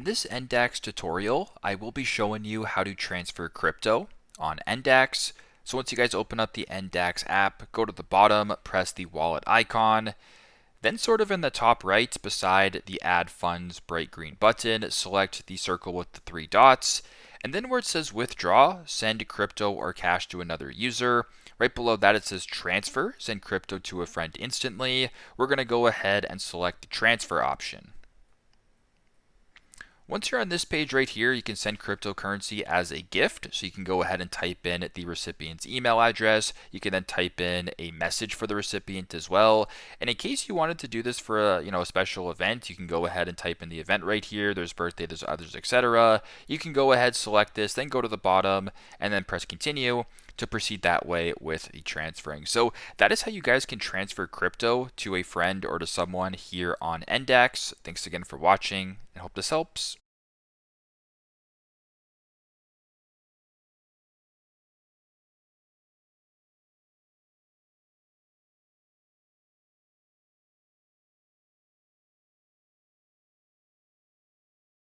In this Ndax tutorial, I will be showing you how to transfer crypto on Ndax. So once you guys open up the Ndax app, go to the bottom, press the wallet icon, then sort of in the top right beside the add funds bright green button, select the circle with the three dots, and then where it says withdraw, send crypto or cash to another user. Right below that it says transfer, send crypto to a friend instantly. We're going to go ahead and select the transfer option. Once you're on this page right here, you can send cryptocurrency as a gift. So you can go ahead and type in the recipient's email address. You can then type in a message for the recipient as well. And in case you wanted to do this for a special event, you can go ahead and type in the event right here. There's birthday, there's others, etc. You can go ahead, select this, then go to the bottom and then press continue to proceed that way with the transferring. So that is how you guys can transfer crypto to a friend or to someone here on Ndax. Thanks again for watching and hope this helps.